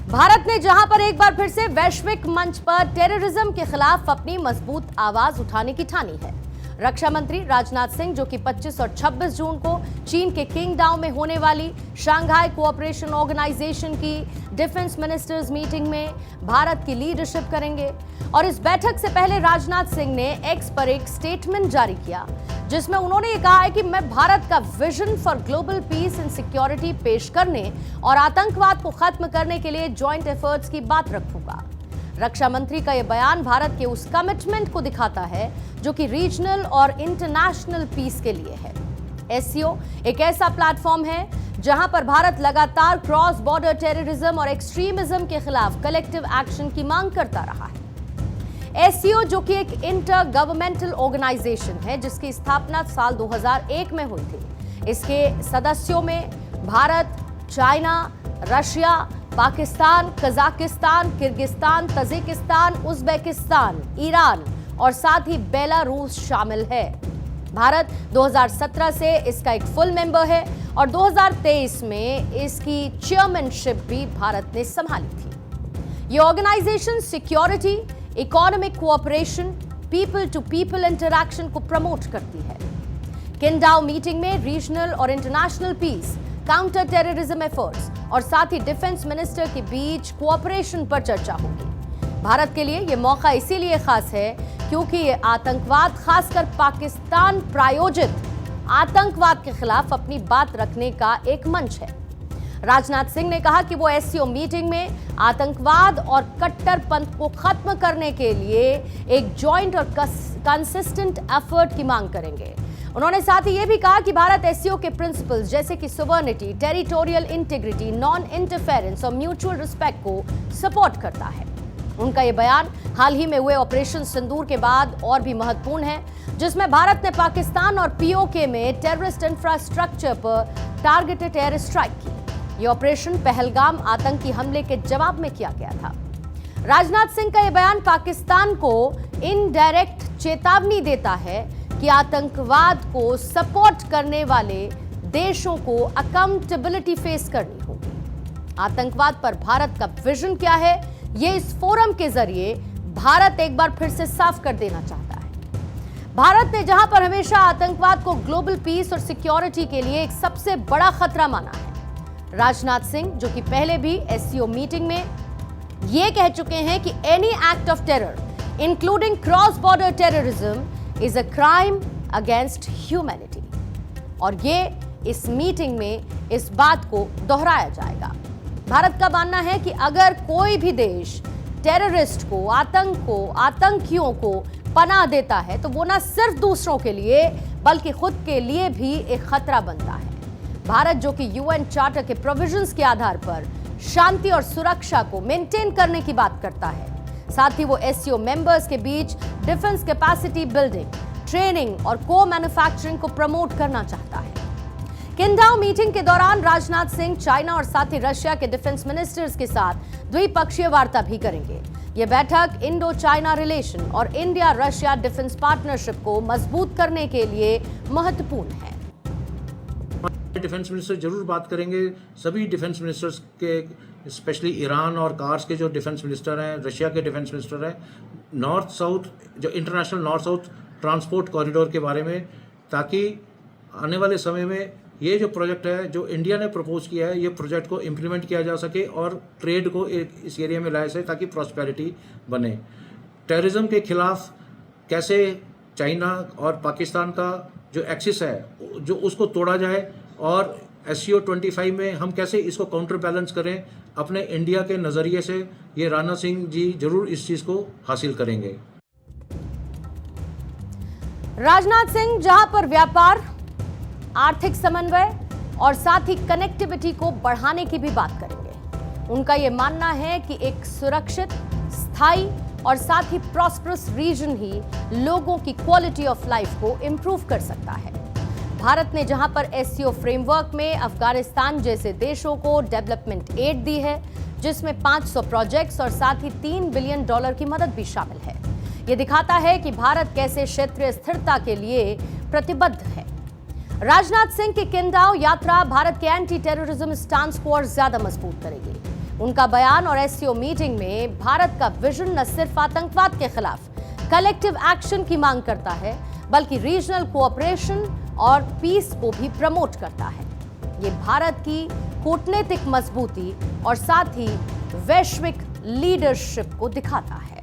भारत ने जहां पर एक बार फिर से वैश्विक मंच पर टेररिज्म के खिलाफ अपनी मजबूत आवाज उठाने की ठानी है। रक्षा मंत्री राजनाथ सिंह, जो कि 25 और 26 जून को चीन के किंगडाओ में होने वाली शंघाई कोऑपरेशन ऑर्गेनाइजेशन की डिफेंस मिनिस्टर्स मीटिंग में भारत की लीडरशिप करेंगे। और इस बैठक से पहले राजनाथ सिंह ने एक्स पर एक स्टेटमेंट जारी किया, जिसमें उन्होंने ये कहा है कि मैं भारत का vision for global piece and security पेश करने और आतंकवाद को खत्म करने के लिए जॉइंट एफर्ट्स की बात रखूंगा। रक्षा मंत्री का यह बयान भारत के उस कमिटमेंट को दिखाता है जो कि रीजनल और इंटरनेशनल पीस के लिए है। एससीओ एक ऐसा प्लेटफॉर्म है जहां पर भारत लगातार क्रॉस बॉर्डर टेररिज्म और एक्सट्रीमिज्म के खिलाफ कलेक्टिव एक्शन की मांग करता रहा है। एससीओ, जो कि एक इंटर गवर्नमेंटल ऑर्गेनाइजेशन है जिसकी स्थापना साल 2001 में हुई थी। इसके सदस्यों में Bharat, China, Russia, Pakistan, Kazakhstan, Kyrgyzstan, Tajikistan, Uzbekistan, Iran और साथ ही बेलारूस शामिल है। भारत 2017 से इसका एक फुल मेंबर है और 2023 में इसकी चेयरमैनशिप भी भारत ने संभाली थी। ये organisation security, economic cooperation, people to people interaction को प्रमोट करती है। किंगडाओ मीटिंग में रीजनल और international peace, counter terrorism efforts और साथ ही डिफेंस मिनिस्टर के बीच कोऑपरेशन पर चर्चा होगी। भारत के लिए यह मौका इसीलिए खास है क्योंकि ये आतंकवाद, खासकर पाकिस्तान प्रायोजित आतंकवाद के खिलाफ अपनी बात रखने का एक मंच है। राजनाथ सिंह ने कहा कि वो एससीओ मीटिंग में आतंकवाद और कट्टरपंथ को खत्म करने के लिए एक जॉइंट और कंसिस्टेंट एफर्ट की मांग करेंगे। उन्होंने साथ ही ये भी कहा कि भारत एससीओ के प्रिंसिपल्स जैसे कि sovereignty, territorial integrity, non interference और म्यूचुअल रिस्पेक्ट को सपोर्ट करता है। उनका ये बयान हाल ही में हुए ऑपरेशन सिंदूर के बाद और भी महत्वपूर्ण है, जिसमें भारत ने पाकिस्तान और पीओके में टेररिस्ट इंफ्रास्ट्रक्चर पर टारगेटेड एयर स्ट्राइक की। यह ऑपरेशन पहलगाम आतंकी हमले के जवाब में किया गया था। राजनाथ सिंह का यह बयान पाकिस्तान को इनडायरेक्ट चेतावनी देता है कि आतंकवाद को सपोर्ट करने वाले देशों को अकाउंटेबिलिटी फेस करनी होगी। आतंकवाद पर भारत का विजन क्या है, ये इस फोरम के जरिए भारत एक बार फिर से साफ कर देना चाहता है। भारत ने जहां पर हमेशा आतंकवाद को ग्लोबल पीस और सिक्योरिटी के लिए एक सबसे बड़ा खतरा माना है। राजनाथ सिंह, जो कि पहले भी एससीओ मीटिंग में ये कह चुके हैं कि any act of terror including cross border terrorism is a crime against humanity, और ये इस मीटिंग में इस बात को दोहराया जाएगा। भारत का मानना है कि अगर कोई भी देश टेररिस्ट को, आतंकियों को पनाह देता है तो वो ना सिर्फ दूसरों के लिए बल्कि खुद के लिए भी एक खतरा बनता है। भारत, जो कि यूएन चार्टर के प्रोविजंस के आधार पर शांति और सुरक्षा को मेंटेन करने की बात करता है, साथ ही वो एससीओ मेंबर्स के बीच डिफेंस कैपेसिटी बिल्डिंग, ट्रेनिंग और को मैन्युफैक्चरिंग को प्रमोट करना चाहता है। किंगडाओ मीटिंग के दौरान राजनाथ सिंह चाइना और साथ ही रशिया के डिफेंस मिनिस्टर्स के साथ द्विपक्षीय वार्ता भी करेंगे। यह बैठक इंडो चाइना रिलेशन और इंडिया रशिया डिफेंस पार्टनरशिप को मजबूत करने के लिए महत्वपूर्ण है। डिफेंस मिनिस्टर जरूर बात करेंगे। सभी डिफेंस मिनिस्टर्स के, स्पेशली ईरान और कार्स के जो डिफेंस मिनिस्टर हैं, रशिया के डिफेंस मिनिस्टर हैं, नॉर्थ साउथ जो international north south transport corridor के बारे में, ताकि आने वाले समय में ये जो प्रोजेक्ट है जो इंडिया ने प्रपोज किया है, ये प्रोजेक्ट को इम्प्लीमेंट किया जा सके और ट्रेड को इस एरिया में लाया सके ताकि प्रॉस्पेरिटी बने। टेररिज्म के खिलाफ कैसे चाइना और पाकिस्तान का जो एक्सिस है जो उसको तोड़ा जाए और एससीओ 25 में हम कैसे इसको काउंटर बैलेंस करें अपने इंडिया के नज़रिए से, ये राजनाथ सिंह जी जरूर इस चीज़ को हासिल करेंगे। राजनाथ सिंह जहां पर व्यापार, आर्थिक समन्वय और साथ ही कनेक्टिविटी को बढ़ाने की भी बात करेंगे। उनका यह मानना है कि एक सुरक्षित, स्थायी और साथ ही प्रॉस्परस रीजन ही लोगों की क्वालिटी ऑफ लाइफ को इंप्रूव कर सकता है। भारत ने जहां पर एससीओ फ्रेमवर्क में अफगानिस्तान जैसे देशों को डेवलपमेंट एड दी है, जिसमें 500 प्रोजेक्ट्स और साथ ही $3 बिलियन की मदद भी शामिल है। यह दिखाता है कि भारत कैसे क्षेत्रीय स्थिरता के लिए प्रतिबद्ध है। राजनाथ सिंह की किंगडाओ यात्रा भारत के एंटी टेररिज्म स्टांस को और ज्यादा मजबूत करेगी। उनका बयान और एससीओ मीटिंग में भारत का विजन न सिर्फ आतंकवाद के खिलाफ कलेक्टिव एक्शन की मांग करता है, बल्कि रीजनल कोऑपरेशन और पीस को भी प्रमोट करता है। ये भारत की कूटनीतिक मजबूती और साथ ही वैश्विक लीडरशिप को दिखाता है।